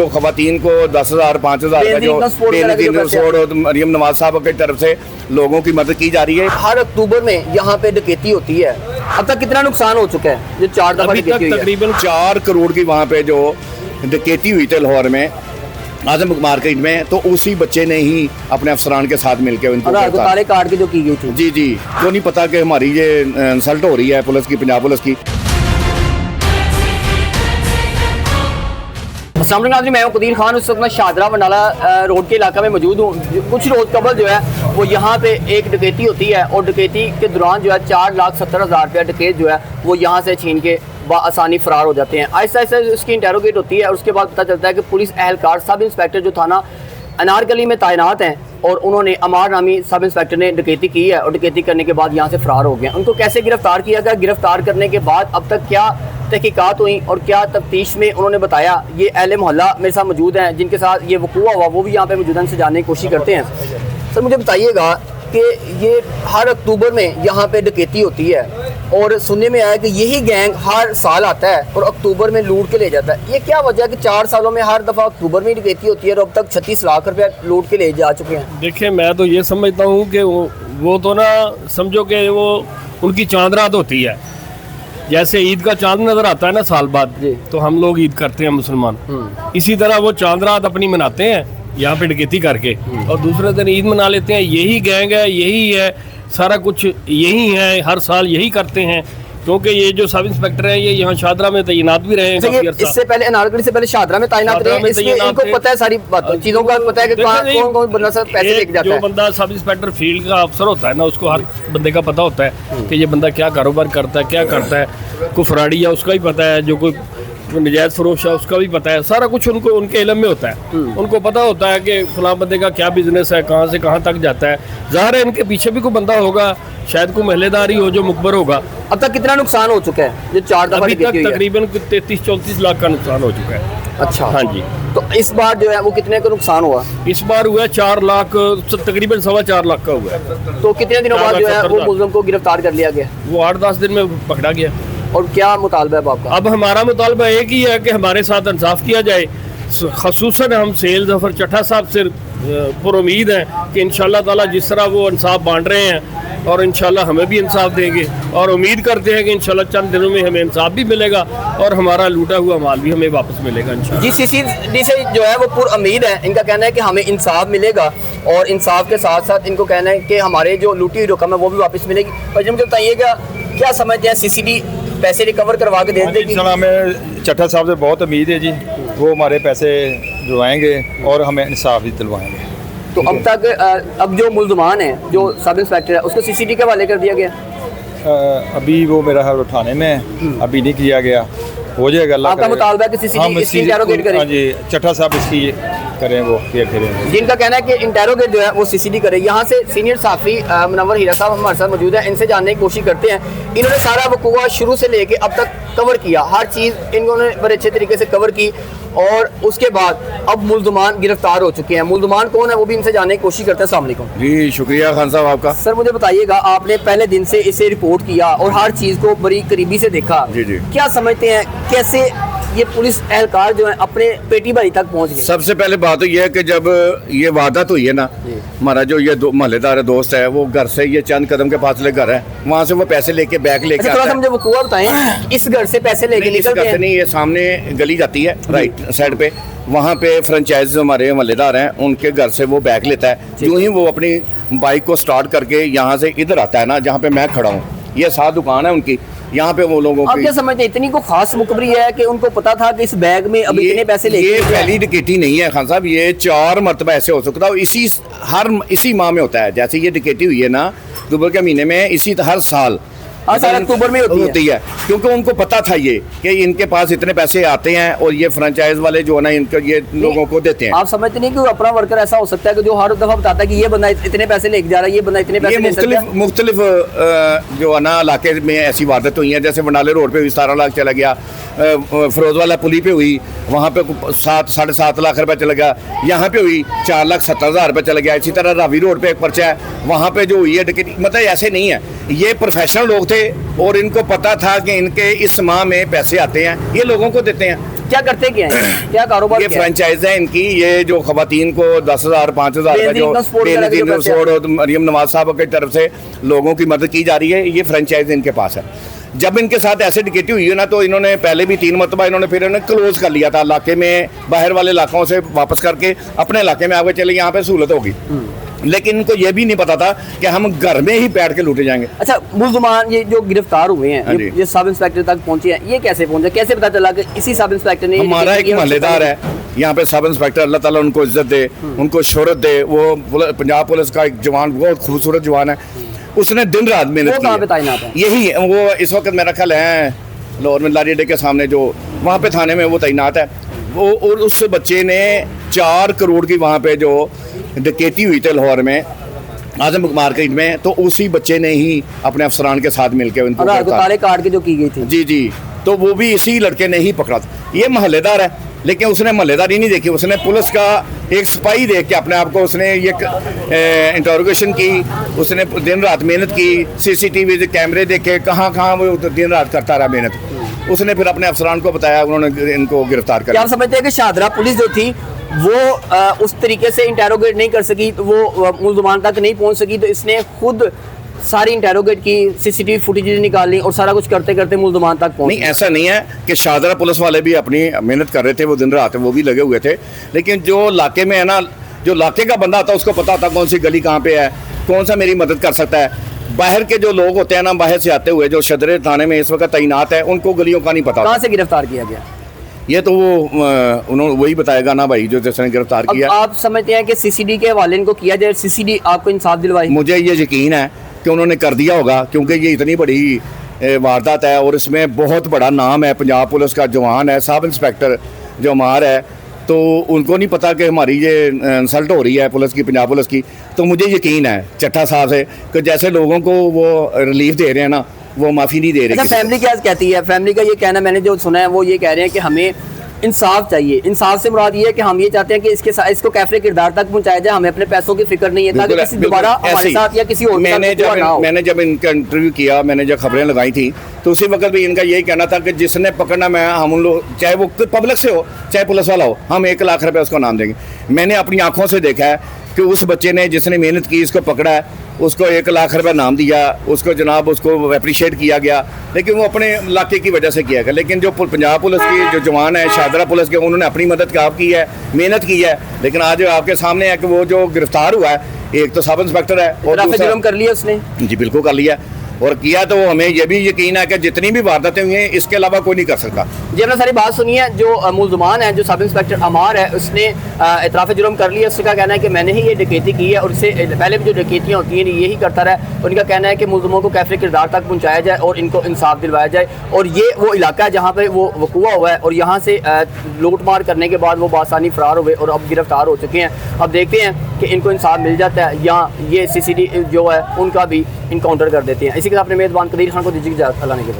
तो खवातीन को 10,000 5,000 का जो बेनजीर सोड मरियम नवाज साहब की तरफ से लोगों की मदद की जा रही है। हर अक्टूबर में यहाँ पे डकैती होती है, अब तक कितना नुकसान हो चुका है? जो 4 दफा तकरीबन 4 करोड़ की वहाँ पे जो डकैती हुई थी लाहौर में आजम मार्केट में, तो उसी बच्चे ने ही अपने अफसरान के साथ मिलकर उनको ताले काट के जो की गई थी। जी जी, तो नहीं पता कि हमारी ये इंसल्ट हो रही है पुलिस की, पंजाब पुलिस की। नाज़रीन, मैं कदीर खान उस वक्त मैं शाहदरा वंडाला रोड के इलाका में मौजूद हूँ। कुछ रोज कबल जो है वो यहाँ पे एक डकैती होती है और डकैती के दौरान जो है 4,70,000 रुपया डकैत जो है वो यहाँ से छीन के आसानी फरार हो जाते हैं। आहिस्ता आहिस्ता उसकी इंटेरोगेट होती है और उसके बाद पता चलता है कि पुलिस एहलकार सब इंस्पेक्टर जो थाना अनारकली में तैनात हैं और उन्होंने अमार नामी सब इंस्पेक्टर ने डकैती की है और डकैती करने के बाद यहाँ से फरार हो गए। उनको कैसे गिरफ्तार किया गया, गिरफ्तार करने के बाद अब तक क्या तहकीकात हुई और क्या तफ्तीश में उन्होंने बताया, ये अहले मोहल्ला मेरे साथ मौजूद हैं जिनके साथ ये वक़ूआ हुआ, वो भी यहाँ पे मौजूद हैं, उनसे जानने की कोशिश करते हैं। सर मुझे बताइएगा कि ये हर अक्टूबर में यहाँ पे डकैती होती है और सुनने में आया कि यही गैंग हर साल आता है और अक्टूबर में लूट के ले जाता है। ये क्या वजह है कि 4 सालों में हर दफ़ा अक्टूबर में डकैती होती है और अब तक 36 लाख रुपया लूट के ले जा चुके हैं? देखिए, मैं तो ये समझता हूँ कि वो तो ना समझो कि वो उनकी चांद रात होती है। जैसे ईद का चांद नज़र आता है ना साल बाद, तो हम लोग ईद करते हैं मुसलमान, इसी तरह वो चांद रात अपनी मनाते हैं यहाँ पे डकैती करके और दूसरे दिन ईद मना लेते हैं। यही गैंग है, यही है, सारा कुछ यही है, हर साल यही करते हैं। क्योंकि ये जो सब इंस्पेक्टर है ये यहाँ शाहदरा में तैनात भी रहे हैं। इससे पहले अनारकली से पहले शाहदरा में तैनात रहे, इसलिए इनको पता है सारी बातों चीज़ों का पता है कि कौन कौन बंदा सब पैसे लेके जाता है। जो बंदा सब इंस्पेक्टर फील्ड का अफसर होता है ना, उसको हर बंदे का पता होता है कि ये बंदा क्या कारोबार करता है, क्या करता है। कोई फराड़ी है उसका भी पता है, जो कोई नजायज़ फरोश है उसका भी पता है। सारा कुछ उनको उनके इल्म में होता है। उनको पता होता है कि फलां बंदे का क्या बिजनेस है, कहाँ से कहाँ तक जाता है। ज़ाहिर है इनके पीछे भी कोई बंदा होगा, शायद कोई महलेदारी हो जो मुखबर होगा। अब तक कितना नुकसान हो चुका है? जो 4 दफा अभी तक तकरीबन 33-34 लाख का नुकसान हो चुका है। अच्छा, हाँ जी। तो इस बार जो है वो कितने का नुकसान हुआ? इस बार हुआ 4 लाख, तकरीबन 4.25 लाख का हुआ है। तो कितने दिनों बाद जो है वो मुलज़िम को गिरफ्तार कर लिया गया? वो 8-10 दिन में पकड़ा गया। और क्या मुतालबा है आपका? अब हमारा मुतालबा एक ही है कि हमारे साथ इंसाफ किया जाए। ख़ुसूसन हम सेल ज़फ़र चट्टा साहब से पुरुमीद हैं कि इंशाअल्लाह ताला जिस तरह वो इंसाफ बांट रहे हैं और इंशाअल्लाह हमें भी इंसाफ देंगे और उम्मीद करते हैं कि इंशाअल्लाह चंद दिनों में हमें इंसाफ भी मिलेगा और हमारा लूटा हुआ माल भी हमें वापस मिलेगा इंशाअल्लाह। जी, CCD से जो है वो पूरी उम्मीद है, इनका कहना है कि हमें इंसाफ मिलेगा और इंसाफ के साथ साथ इनको कहना है कि हमारे जो लूटी हुई रकम है वो भी वापस मिलेगी। और जब मुझे बताइएगा क्या समझते हैं, CCD पैसे रिकवर करवा के दे देगी? हमें चट्टा साहब से बहुत उम्मीद है जी, वो हमारे पैसे दिलवाएंगे और हमें इंसाफ भी दिलवाएंगे। तो अब तक अब जो मुल्ज़मान है, जो सब इंस्पेक्टर है, उसको CCD के हवाले कर दिया गया? अभी वो मेरा हाल उठाने में है, अभी नहीं किया गया, हो जाएगा। आपका मुतालबा है कि CCD इसकी इंटेरोगेट करें? हाँ जी, चट्टा साहब इसकी करें, वो ये करें। जिनका कहना है कि इंटेरोगेट जो है वो CCD करे। यहाँ से सीनियर साफ़ी मुनव्वर हीरा साहब हमारे साथ मौजूद है, इनसे जानने की कोशिश करते हैं। इन्होंने सारा वक़ूआ शुरू से लेके अब तक कवर किया, हर चीज़ इन्होंने बड़े अच्छे तरीके से कवर की और उसके बाद अब मुल्ज़मान गिरफ्तार हो चुके हैं। मुल्ज़मान कौन है वो भी इनसे जानने की कोशिश करते हैं। अस्सलाम वालेकुम जी, शुक्रिया खान साहब आपका। सर मुझे बताइएगा, आपने पहले दिन से इसे रिपोर्ट किया और हर चीज़ को बड़ी करीबी से देखा। जी जी। क्या समझते हैं कैसे ये पुलिस एहलकार जो है अपने पेटी भरी तक पहुंच गए? सबसे पहले बात तो ये है कि जब ये वारदात हुई है ना, हमारा जो ये महल्लेदार दोस्त है वो घर से ये चंद कदम के फासले घर है, वहाँ से वो पैसे लेके बैग लेके आता है। मुझे वक़ूआ बताएं, इस घर से पैसे लेके निकलते हैं? नहीं, ये सामने गली जाती है राइट साइड पे, वहाँ पे फ्रेंचाइज हमारे महल्लेदार हैं, उनके घर से वो बैग लेता है। जो ही वो अपनी बाइक को स्टार्ट करके यहाँ से इधर आता है ना, जहाँ पे मैं खड़ा हूँ, ये 7 दुकान है उनकी, यहाँ पे वो लोगों आप क्या समझते हैं, इतनी को खास मुखबरी है कि उनको पता था कि इस बैग में अब इतने पैसे लेके? ये पहली डकैती नहीं है खान साहब, ये 4 मरतबा ऐसे हो सकता है। इसी माह में होता है। जैसे ये डकैती हुई है ना अक्टूबर के महीने में, इसी हर साल अक्टूबर में होती है, क्योंकि उनको पता था ये कि इनके पास इतने पैसे आते हैं और ये फ्रेंचाइज वाले जो है ना इनके ये लोगों को देते हैं। आप समझते नहीं कि अपना वर्कर ऐसा हो सकता है कि जो हर दफा बताता है कि ये बंदा इतने पैसे लेके जा रहा है, ये बंदा इतने पैसे ले सकता है? मुख्तलिफ जो है ना इलाके में ऐसी वारदात हुई है। जैसे वंडाले रोड पे 17 लाख चला गया, फिरोजवाला पुली पे हुई, वहाँ पे 7-7.5 लाख रुपये चला गया, यहाँ पे हुई 4,70,000 रुपये चला गया। इसी तरह रावी रोड पे एक पर्चा है, वहाँ पे जो हुई है डकैती, मतलब ऐसे नहीं है, ये प्रोफेशनल लोग थे और इनको पता था कि इनके इस माह में पैसे आते हैं, ये लोगों को देते हैं। क्या करते क्या हैं, क्या कारोबार ये क्या है? फ्रेंचाइज है इनकी। ये जो खवातीन को 10,000 5,000 का जो बेनजीर सपोर्ट करा के जो पैसे और मरियम नवाज साहब की तरफ से लोगों की मदद की जा रही है, ये फ्रेंचाइज इनके पास है। जब इनके साथ ऐसे डकैती हुई है ना, तो इन्होंने पहले भी 3 मरतबा इन्होंने फिर इन्होंने क्लोज कर लिया था इलाके में, बाहर वाले इलाकों से वापस करके अपने इलाके में आगे चले, यहाँ पे सहूलत होगी। लेकिन इनको ये भी नहीं पता था कि हम घर में ही बैठ के लूटे जाएंगे। अच्छा, मुल्ज़मान ये जो गिरफ्तार हुए हाँ हैं, जी। ये सब इंस्पेक्टर तक पहुंचे हैं, ये कैसे पहुंचे, कैसे पता चला कि इसी सब इंस्पेक्टर ने हमारा एक महल्लेदार है यहाँ पे, सब इंस्पेक्टर, अल्लाह ताला उनको इज्जत दे, उनको शोहरत दे। वो पंजाब पुलिस का एक जवान, बहुत खूबसूरत जवान है, उसने दिन रात मेहनत वो कहाँ पे की तैनात है? है। यही वो इस वक्त मेरा ख्याल है लाहौर में लारी अड्डे के सामने, जो वहाँ पे थाने में वो तैनात है वो। और उस बच्चे ने 4 करोड़ की वहाँ पे जो डकैती हुई थी लाहौर में आजम मार्केट में, तो उसी बच्चे ने ही अपने अफसरान के साथ मिलकर उनको ताले काट के जो की गई थी। जी जी, तो वो भी इसी लड़के ने ही पकड़ा था। ये महल्लेदार है, लेकिन उसने महल्लेदारी नहीं देखी, उसने पुलिस का एक सिपाही देख के अपने आप को उसने ये इंटरोगेशन की, उसने दिन रात मेहनत की, सीसीटीवी कैमरे देखे, कहाँ कहाँ वो दिन रात करता रहा मेहनत। उसने फिर अपने अफसरान को बताया, उन्होंने इनको गिरफ्तार कर क्या लिया। आप समझते हैं कि शाहदरा पुलिस जो थी वो उस तरीके से इंटेरोगेट नहीं कर सकी, वो मुल्ज़मान तक नहीं पहुंच सकी, तो इसने खुद सारी इंटेरोगेट की, सीसीटीवी फुटेज निकाली और सारा कुछ करते करते मुल्ज़मान तक पहुंच नहीं, ऐसा नहीं है कि शाहदरा पुलिस वाले भी अपनी मेहनत कर रहे थे, वो दिन रात वो भी लगे हुए थे। लेकिन जो इलाके में है ना, जो इलाके का बंदा आता है उसको पता होता कौन सी गली कहाँ पे है, कौन सा मेरी मदद कर सकता है। बाहर के जो लोग होते हैं ना, बाहर से आते हुए जो सदर थाने में इस वक्त तैनात है, उनको गलियों का नहीं पता। कहाँ से गिरफ्तार किया गया? ये तो वो उन्होंने वही बताएगा ना भाई, जो जिसने गिरफ्तार अब किया। आप समझते हैं कि सीसीडी के हवाले इनको किया जाए, सीसीडी आपको इंसाफ दिलवाई? मुझे ये यकीन है कि उन्होंने कर दिया होगा, क्योंकि ये इतनी बड़ी वारदात है और इसमें बहुत बड़ा नाम है, पंजाब पुलिस का जवान है, सब इंस्पेक्टर जो हमार है, तो उनको नहीं पता कि हमारी ये इंसल्ट हो रही है पुलिस की, पंजाब पुलिस की। तो मुझे यकीन है चट्टा साहब से कि जैसे लोगों को वो रिलीफ दे रहे हैं ना, वो माफ़ी नहीं दे रहे। अच्छा, फैमिली क्या कहती है? फैमिली का ये कहना मैंने जो सुना है, वो ये कह रहे हैं कि हमें इंसाफ चाहिए। इंसाफ से मुराद ये है कि हम ये चाहते हैं कि इसको कैफरे किरदार तक पहुंचाया जाए, हमें अपने पैसों की फिक्र नहीं है, ताकि किसी दोबारा हमारे साथ या किसी और के साथ ना हो। मैंने जब इनका इंटरव्यू किया, मैंने जब खबरें लगाई थी, तो उसी वक्त भी इनका यही कहना था कि जिसने पकड़ना, मैं हम उन लोग, चाहे वो पब्लिक से हो चाहे पुलिस वाला हो, हम 1 लाख रुपए उसको नाम देंगे। मैंने अपनी आंखों से देखा है कि उस बच्चे ने, जिसने मेहनत की, इसको पकड़ा है, उसको 1 लाख रुपए नाम दिया, उसको जनाब उसको अप्रिशिएट किया गया, लेकिन वो अपने इलाके की वजह से किया गया। लेकिन जो पंजाब पुलिस की जो जवान है, शाहदरा पुलिस के, उन्होंने अपनी मदद आप की है, मेहनत की है। लेकिन आज आपके सामने है कि वो जो गिरफ्तार हुआ है, एक तो सब इंस्पेक्टर है और जुर्म कर लिया उसने। जी बिल्कुल कर लिया, और किया तो हमें यह भी यकीन है कि जितनी भी वारदातें हुई हैं, इसके अलावा कोई नहीं कर सकता। जी, अपना सारी बात सुनिए। जो मुल्ज़मान है, जो सब इंस्पेक्टर अमार है, उसने इतराफ़ जुर्म कर लिया। उसका कहना है कि मैंने ही ये डकैती की है और इससे पहले भी जो डकैतियाँ होती हैं यही करता रहा। उनका कहना है कि मुल्ज़मों को कैफरे किरदार तक पहुँचाया जाए और इनको इंसाफ दिलवाया जाए। और ये वो इलाका है जहाँ पर वो वक़ूआ हुआ है और यहाँ से लूट मार करने के बाद वो बासानी फ़रार हुए और अब गिरफ्तार हो चुके हैं। अब देखते हैं कि इनको इंसाफ मिल जाता है या ये CCD जो है उनका भी इनकाउंटर कर देते हैं। इसी के साथ अपने मेज़बान कदीर खान को दीजिए इजाज़त। अल्लाह ने के